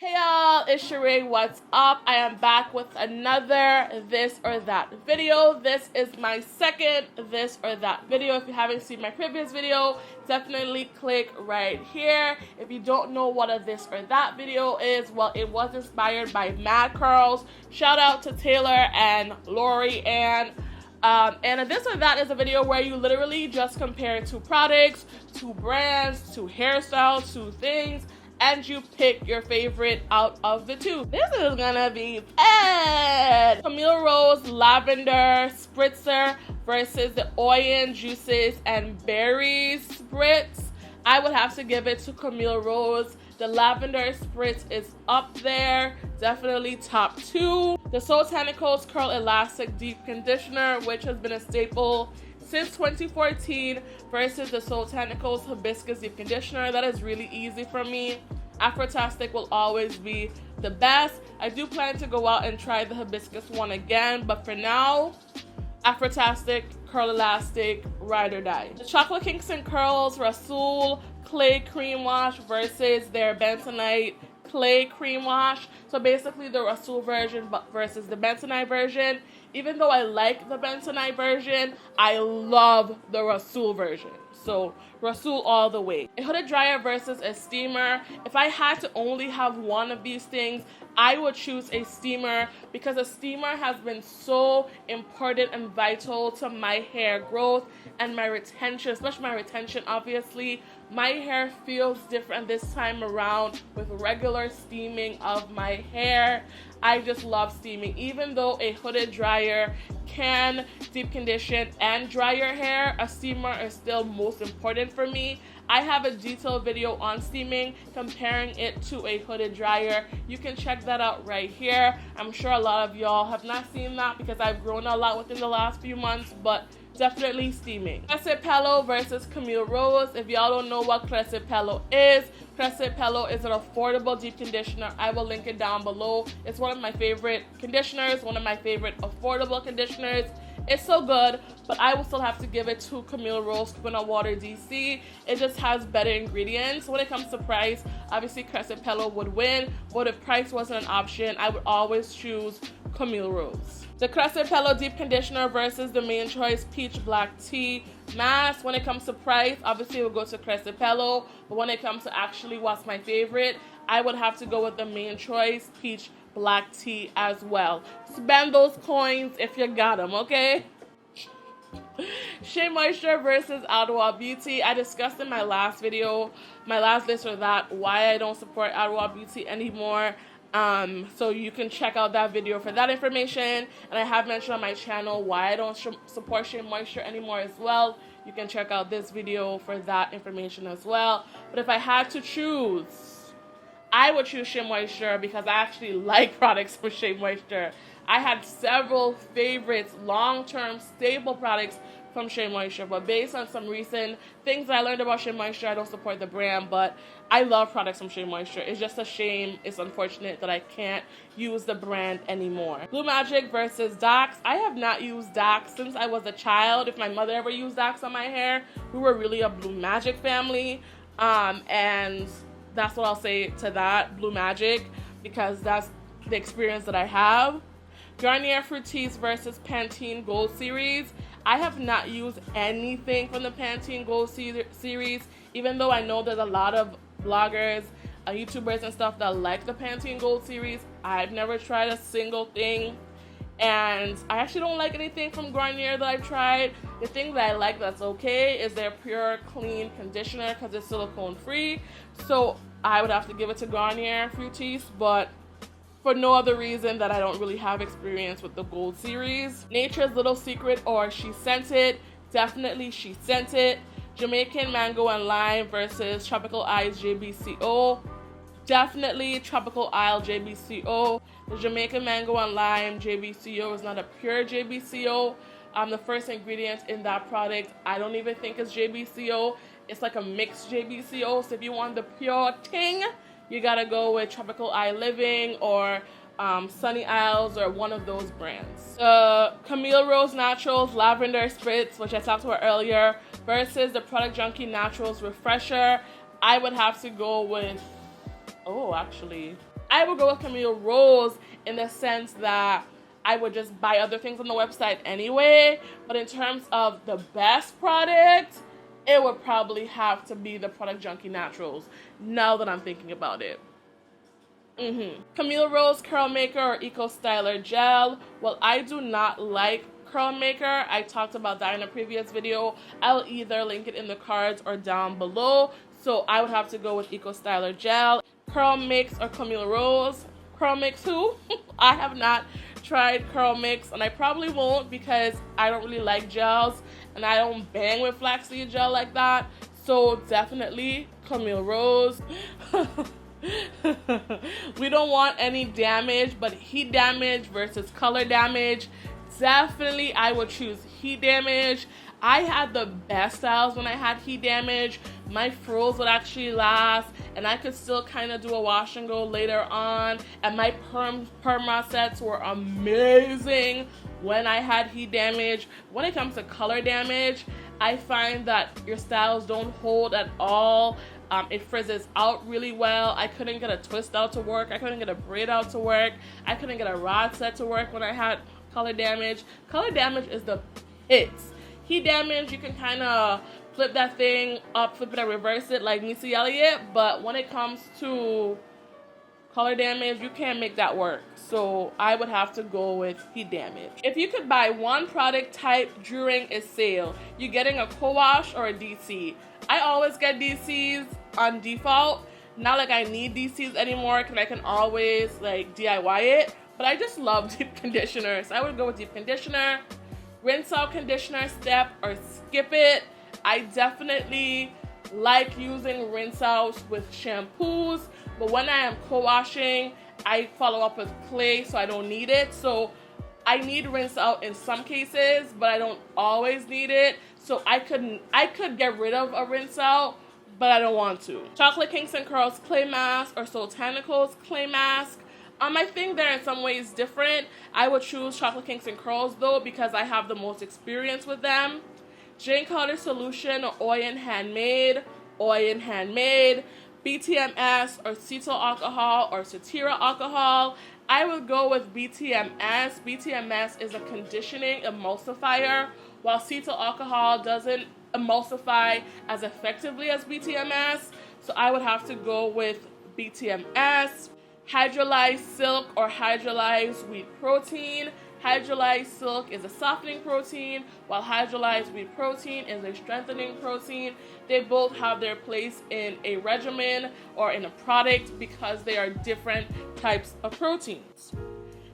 Hey y'all, it's SheRea, what's up? I am back with another this or that video. This is my second this or that video. If you haven't seen my previous video, definitely click right here. If you don't know what a this or that video is, well, it was inspired by m.a.d curls. Shout out to Taylor and Lori and a this or that is a video where you literally just compare two products, two brands, two hairstyles, two things, and you pick your favorite out of the two. This is gonna be bad. Camille Rose Lavender Spritzer versus the Oil Juices and Berries Spritz. I would have to give it to Camille Rose. The Lavender Spritz is up there, definitely top two. The Soultanicals Curl Elastic Deep Conditioner, which has been a staple since 2014, versus the Soultanicals Hibiscus Deep Conditioner. That is really easy for me. Afrotastic will always be the best. I do plan to go out and try the Hibiscus one again, but for now, Afrotastic, Curl Elastic, ride or die. The Chocolate Kingston Curls Rasul Clay Cream Wash versus their Bentonite Clay Cream Wash. So basically the Rasul version versus the Bentonite version. Even though I like the Bentonite version, I love the Rasul version. So Rasul all the way. A hooded dryer versus a steamer. If I had to only have one of these things, I would choose a steamer because a steamer has been so important and vital to my hair growth and my retention, especially my retention, obviously. My hair feels different this time around with regular steaming of my hair. I just love steaming. Even though a hooded dryer can deep condition and dry your hair, a steamer is still most important for me. I have a detailed video on steaming, comparing it to a hooded dryer. You can check that out right here. I'm sure a lot of y'all have not seen that because I've grown a lot within the last few months, but definitely steaming. Crece Pelo versus Camille Rose. If y'all don't know what Crece Pelo is an affordable deep conditioner. I will link it down below. It's one of my favorite conditioners, one of my favorite affordable conditioners. It's so good, but I will still have to give it to Camille Rose Coconut Water DC. It just has better ingredients. When it comes to price, obviously Crece Pelo would win, but if price wasn't an option, I would always choose Camille Rose. The Crece Pelo Deep Conditioner versus the Main Choice Peach Black Tea Mask. When it comes to price, obviously it would go to Crece Pelo, but when it comes to actually what's my favorite, I would have to go with the Main Choice Peach Black Tea as well. Spend those coins if you got them, okay? Shea Moisture versus Ottawa Beauty. I discussed in my last video, my last this or that, why I don't support Ottawa Beauty anymore. So you can check out that video for that information. And I have mentioned on my channel why I don't support Shea Moisture anymore as well. You can check out this video for that information as well. But if I had to choose, I would choose Shea Moisture because I actually like products from Shea Moisture. I had several favorites, long-term, stable products from Shea Moisture, but based on some recent things that I learned about Shea Moisture, I don't support the brand, but I love products from Shea Moisture. It's just a shame, it's unfortunate that I can't use the brand anymore. Blue Magic versus Dax. I have not used Dax since I was a child. If my mother ever used Dax on my hair, we were really a Blue Magic family, and that's what I'll say to that, Blue Magic, because that's the experience that I have. Garnier Fructis versus Pantene Gold Series. I have not used anything from the Pantene Gold series, even though I know there's a lot of bloggers, YouTubers and stuff that like the Pantene Gold series. I've never tried a single thing, and I actually don't like anything from Garnier that I've tried. The thing that I like that's okay is their Pure Clean Conditioner because it's silicone free, so I would have to give it to Garnier Fructis, but for no other reason that I don't really have experience with the Gold series. Nature's Little Secret or She Sent It. Definitely She Sent It. Jamaican Mango and Lime versus Tropical Isle JBCO. Definitely Tropical Isle JBCO. The Jamaican Mango and Lime JBCO is not a pure JBCO. The first ingredient in that product, I don't even think is JBCO. It's like a mixed JBCO. So if you want the pure thing, you gotta go with Tropical Isle Living or Sunny Isles or one of those brands. Camille Rose Naturals Lavender Spritz, which I talked about earlier, versus the Product Junkie Naturals Refresher. I would have to go with, I would go with Camille Rose in the sense that I would just buy other things on the website anyway. But in terms of the best product, it would probably have to be the Product Junkie Naturals, now that I'm thinking about it. Camille Rose Curl Maker or Eco Styler Gel. Well, I do not like Curl Maker. I talked about that in a previous video. I'll either link it in the cards or down below. So I would have to go with Eco Styler Gel. Curl Mix or Camille Rose. Curl Mix who? I have not tried Curl Mix, and I probably won't because I don't really like gels and I don't bang with flaxseed gel like that. So definitely Camille Rose. We don't want any damage, but heat damage versus color damage. Definitely I would choose heat damage. I had the best styles when I had heat damage. My frills would actually last, and I could still kind of do a wash and go later on. And my perma sets were amazing when I had heat damage. When it comes to color damage, I find that your styles don't hold at all. It frizzes out really well. I couldn't get a twist out to work. I couldn't get a braid out to work. I couldn't get a rod set to work when I had color damage. Color damage is the hits. Heat damage, you can kind of flip that thing up, flip it and reverse it like Missy Elliott, but when it comes to color damage, you can't make that work. So I would have to go with heat damage. If you could buy one product type during a sale, you're getting a co-wash or a DC. I always get DCs on default. Not like I need DCs anymore because I can always like DIY it, but I just love deep conditioner. So I would go with deep conditioner. Rinse out conditioner, step or skip it. I definitely like using rinse outs with shampoos, but when I am co-washing, I follow up with clay, so I don't need it. So I need rinse out in some cases, but I don't always need it. So I could get rid of a rinse out, but I don't want to. Chocolate Kinks and Curls Clay Mask or Soultanicals Clay Mask. I think they're in some ways different. I would choose Chocolate Kinks and Curls though because I have the most experience with them. Jane Carter Solution or Oil Handmade, BTMS or cetyl alcohol or Satira alcohol. I would go with BTMS. BTMS is a conditioning emulsifier, while cetyl alcohol doesn't emulsify as effectively as BTMS. So I would have to go with BTMS. Hydrolyzed Silk or Hydrolyzed Wheat Protein. Hydrolyzed Silk is a softening protein, while Hydrolyzed Wheat Protein is a strengthening protein. They both have their place in a regimen or in a product because they are different types of proteins.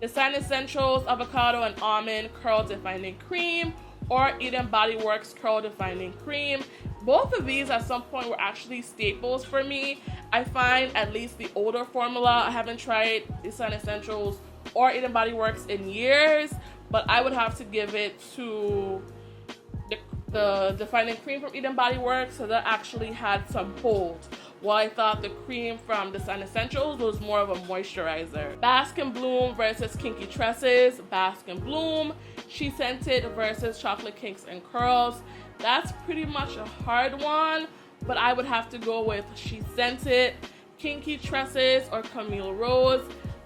Design Essentials Avocado and Almond Curl Defining Cream or Eden Body Works Curl Defining Cream. Both of these at some point were actually staples for me. I find at least the older formula. I haven't tried Design Essentials or Eden Body Works in years, but I would have to give it to the Defining Cream from Eden Body Works, so that actually had some hold. While I thought the cream from Design Essentials was more of a moisturizer. Bask and Bloom versus Kinky Tresses. Bask and Bloom. She Scented versus Chocolate Kinks and Curls. That's pretty much a hard one, but I would have to go with She Scented, Kinky Tresses, or Camille Rose.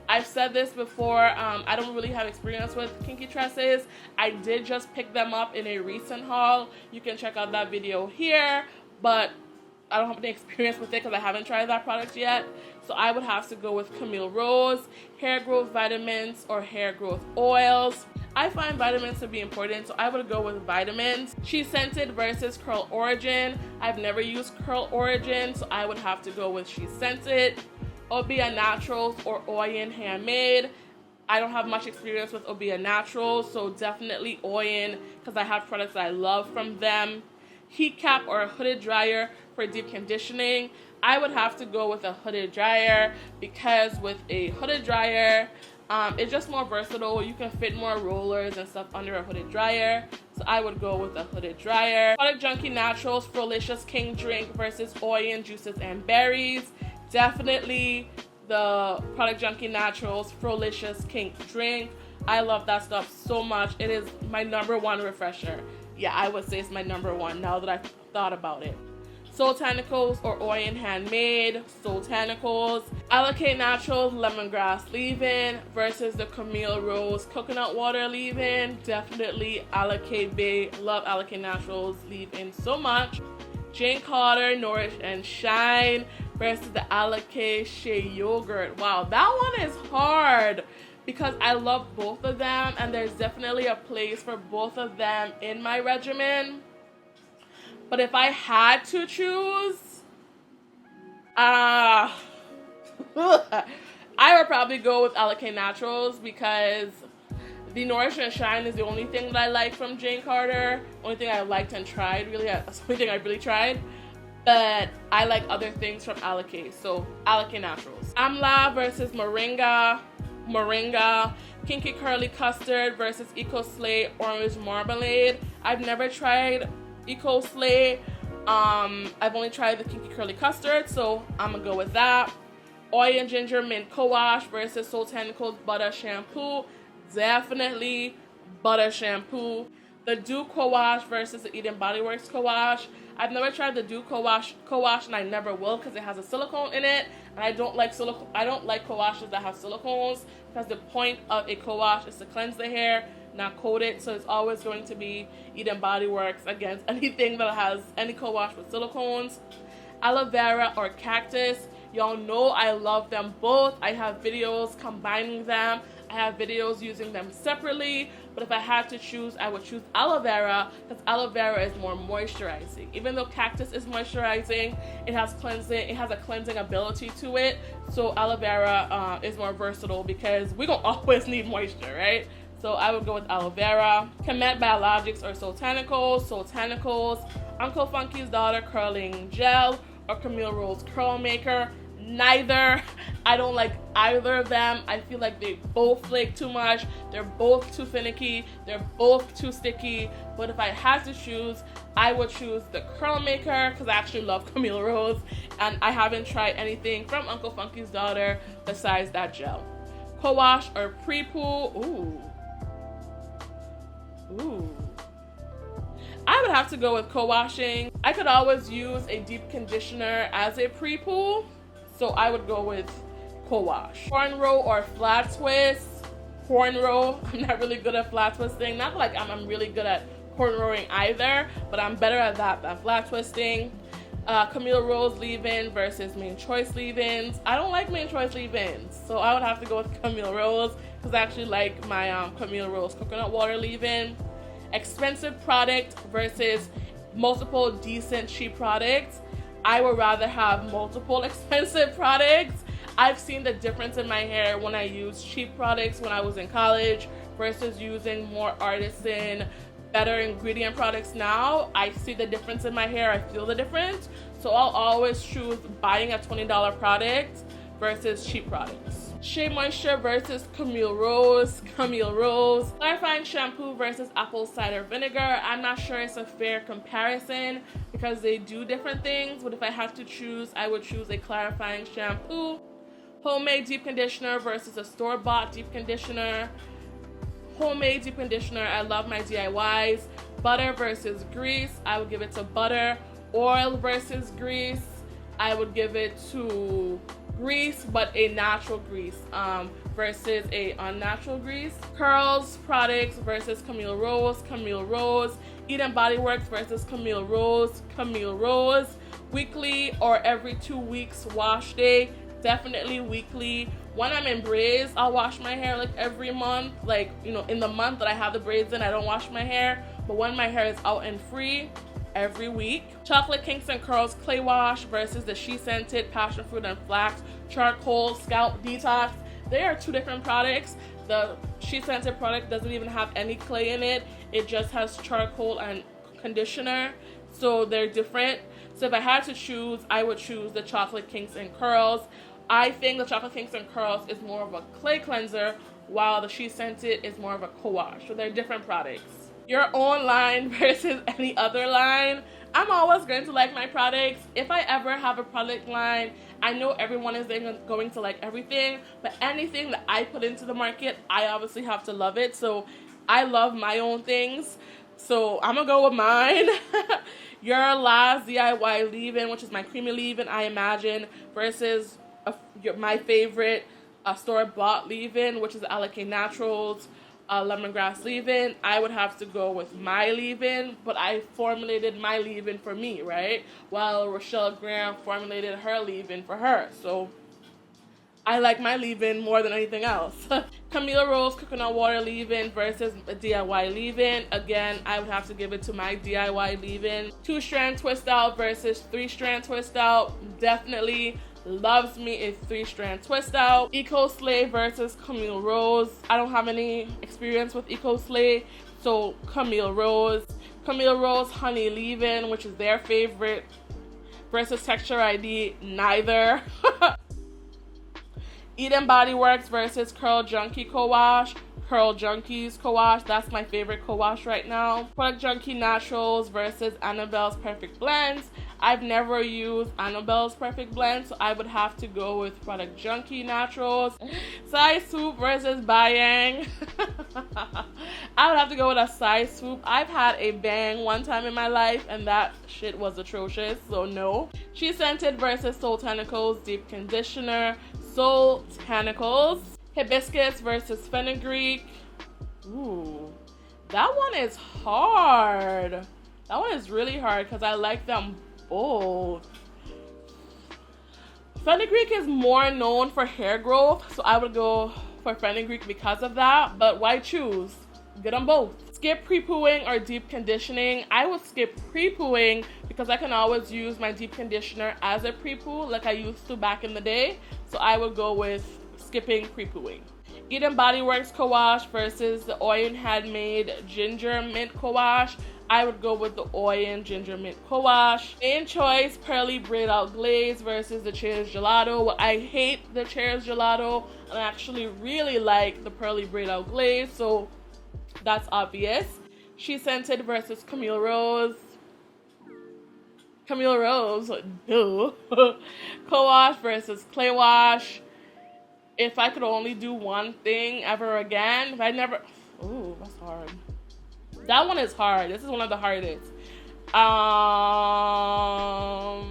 I've said this before, I don't really have experience with Kinky Tresses. I did just pick them up in a recent haul. You can check out that video here, but I don't have any experience with it because I haven't tried that product yet. So I would have to go with Camille Rose, hair growth vitamins or hair growth oils. I find vitamins to be important, so I would go with vitamins. She Scented versus Curl Origin. I've never used Curl Origin, so I would have to go with She Scented. Obia Naturals or Oyen Handmade. I don't have much experience with Obia Naturals, so definitely Oyen because I have products that I love from them. Heat cap or a hooded dryer for deep conditioning. I would have to go with a hooded dryer because with a hooded dryer, it's just more versatile. You can fit more rollers and stuff under a hooded dryer. So I would go with a hooded dryer. Product Junkie Naturals Frolicious King Drink versus Oyen Juices and Berries. Definitely the Product Junkie Naturals Frolicious King Drink. I love that stuff so much. It is my #1 refresher. Yeah, I would say it's my #1 now that I've thought about it. Soultanicals or Oil Handmade, Soultanicals. Allocate Naturals Lemongrass Leave-In versus the Camille Rose Coconut Water Leave-In. Definitely Allocate Bay. Love Allocate Naturals Leave-In so much. Jane Carter Nourish and Shine versus the Allocate Shea Yogurt. Wow, that one is hard because I love both of them and there's definitely a place for both of them in my regimen. But if I had to choose, I would probably go with Allocate Naturals because the Nourish and Shine is the only thing that I like from Jane Carter. Only thing I liked and tried, really. That's the only thing I really tried. But I like other things from Allocate, so Allocate Naturals. Amla versus Moringa. Moringa. Kinky Curly Custard versus Eco Slay Orange Marmalade. I've never tried Eco Slay. I've only tried the Kinky Curly Custard, so I'm gonna go with that. Oil and Ginger Mint Co-Wash versus Soultanicals Butter Shampoo. Definitely Butter Shampoo. The Dew Co-Wash versus the Eden Body Works Co-Wash. I've never tried the Dew co-wash and I never will because it has a silicone in it, and I don't like co-washes that have silicones because the point of a co-wash is to cleanse the hair, not coat it. So it's always going to be Eden Body Works against anything that has any co-wash with silicones. Aloe Vera or Cactus. Y'all know I love them both. I have videos combining them. I have videos using them separately, but if I had to choose, I would choose aloe vera because aloe vera is more moisturizing. Even though Cactus is moisturizing, it has a cleansing ability to it. So aloe vera is more versatile because we gonna always need moisture, right? So I would go with aloe vera. m.a.d Biologics or Soultanicals. Soultanicals. Uncle Funky's Daughter Curling Gel or Camille Rose Curl Maker. Neither. I don't like either of them. I feel like they both flake too much. They're both too finicky. They're both too sticky. But if I had to choose, I would choose the Curl Maker because I actually love Camille Rose and I haven't tried anything from Uncle Funky's Daughter besides that gel. Co-Wash or Pre-Poo. Ooh. I would have to go with co-washing. I could always use a deep conditioner as a pre-poo, so I would go with co-wash. Cornrow or flat twist. Cornrow. I'm not really good at flat twisting. Not like I'm really good at cornrowing either, but I'm better at that than flat twisting. Camille Rose leave-in versus Main Choice leave-ins. I don't like Main Choice leave-ins, so I would have to go with Camille Rose because I actually like my Camille Rose coconut water leave-in. Expensive product versus multiple decent cheap products. I would rather have multiple expensive products. I've seen the difference in my hair when I use cheap products when I was in college versus using more artisan, better ingredient products now. I see the difference in my hair. I feel the difference. So I'll always choose buying a $20 product versus cheap products. Shea Moisture versus Camille Rose. Camille Rose. Clarifying shampoo versus apple cider vinegar. I'm not sure it's a fair comparison because they do different things, but if I had to choose, I would choose a clarifying shampoo. Homemade deep conditioner versus a store-bought deep conditioner. Homemade deep conditioner, I love my DIYs. Butter versus grease, I would give it to butter. Oil versus grease, I would give it to grease, but a natural grease versus a unnatural grease. Curls products versus Camille Rose. Camille Rose. Eden Body Works versus Camille Rose. Camille Rose. Weekly or every 2 weeks wash day. Definitely weekly. When I'm in braids, I'll wash my hair like every month. Like, you know, in the month that I have the braids in, I don't wash my hair. But when my hair is out and free, every week. Chocolate Kinks and Curls Clay Wash versus the She Scented Passion Fruit and Flax Charcoal Scalp Detox. They are two different products. The She Scented product doesn't even have any clay in it. It just has charcoal and conditioner. So they're different. So if I had to choose, I would choose the Chocolate Kinks and Curls. I think the Chocolate Kinks and Curls is more of a clay cleanser, while the She Scented is more of a co-wash. So they're different products. Your own line versus any other line. I'm always going to like my products. If I ever have a product line, I know everyone is going to like everything, but anything that I put into the market, I obviously have to love it. So I love my own things. So I'm gonna go with mine. your last DIY leave-in, which is my creamy leave-in, I imagine, versus my favorite store-bought leave-in, which is Alake Naturals lemongrass leave-in, I would have to go with my leave-in, but I formulated my leave-in for me, right? While Rochelle Graham formulated her leave-in for her. So I like my leave-in more than anything else. Camille Rose coconut water leave-in versus a DIY leave-in. Again, I would have to give it to my DIY leave-in. 2-strand twist out versus 3-strand twist out. Definitely loves me a 3-strand twist out. Eco Slay versus Camille Rose. I don't have any experience with Eco Slay, so Camille Rose. Camille Rose honey leave-in, which is their favorite, versus Texture ID, neither. Eden Body Works versus Curl Junkie Co-Wash. Curl Junkies Co-Wash, that's my favorite co-wash right now. Product Junkie Naturals versus Annabelle's Perfect Blends. I've never used Annabelle's Perfect Blend, so I would have to go with Product Junkie Naturals. Size Swoop versus Bayang. I would have to go with a Size Swoop. I've had a bang one time in my life, and that shit was atrocious, so no. She Scented versus Soul Tentacles Deep Conditioner. Soul Tentacles. Hibiscus versus Fenugreek. Ooh, that one is hard. That one is really hard because I like them both. Fenugreek is more known for hair growth, so I would go for Fenugreek because of that, but why choose? Get them both. Skip pre-pooing or deep conditioning. I would skip pre-pooing because I can always use my deep conditioner as a pre-poo like I used to back in the day, so I would go with skipping pre-pooing. Eden Body Works Co-Wash versus the Oyen Handmade Ginger Mint Co-Wash. I would go with the Oyen Ginger Mint Co-Wash. Main Choice Pearly Braid Out Glaze versus the Cheers Gelato. Well, I hate the Cheers Gelato, and I actually really like the Pearly Braid Out Glaze, so that's obvious. She Scented versus Camille Rose. Camille Rose, duh. Co-Wash versus Clay Wash. If I could only do one thing ever again, if I never... Ooh, that's hard. That one is hard. This is one of the hardest. I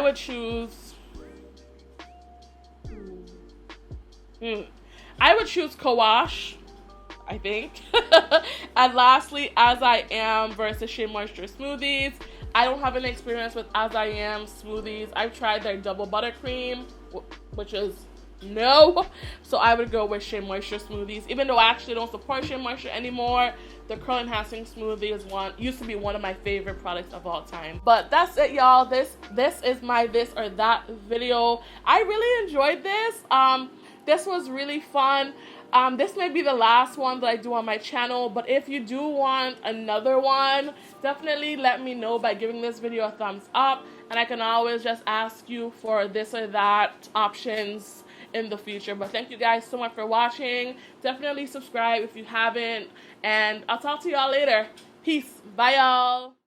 would choose... I would choose Co-Wash, I think. And lastly, As I Am versus Shea Moisture Smoothies. I don't have any experience with As I Am smoothies. I've tried their double buttercream, which is no. So I would go with Shea Moisture smoothies. Even though I actually don't support Shea Moisture anymore, the curl enhancing smoothie used to be one of my favorite products of all time. But that's it, y'all. This is my this or that video. I really enjoyed this. This was really fun. This may be the last one that I do on my channel, but if you do want another one, definitely let me know by giving this video a thumbs up, and I can always just ask you for this or that options in the future. But thank you guys so much for watching. Definitely subscribe if you haven't, and I'll talk to y'all later. Peace. Bye, y'all.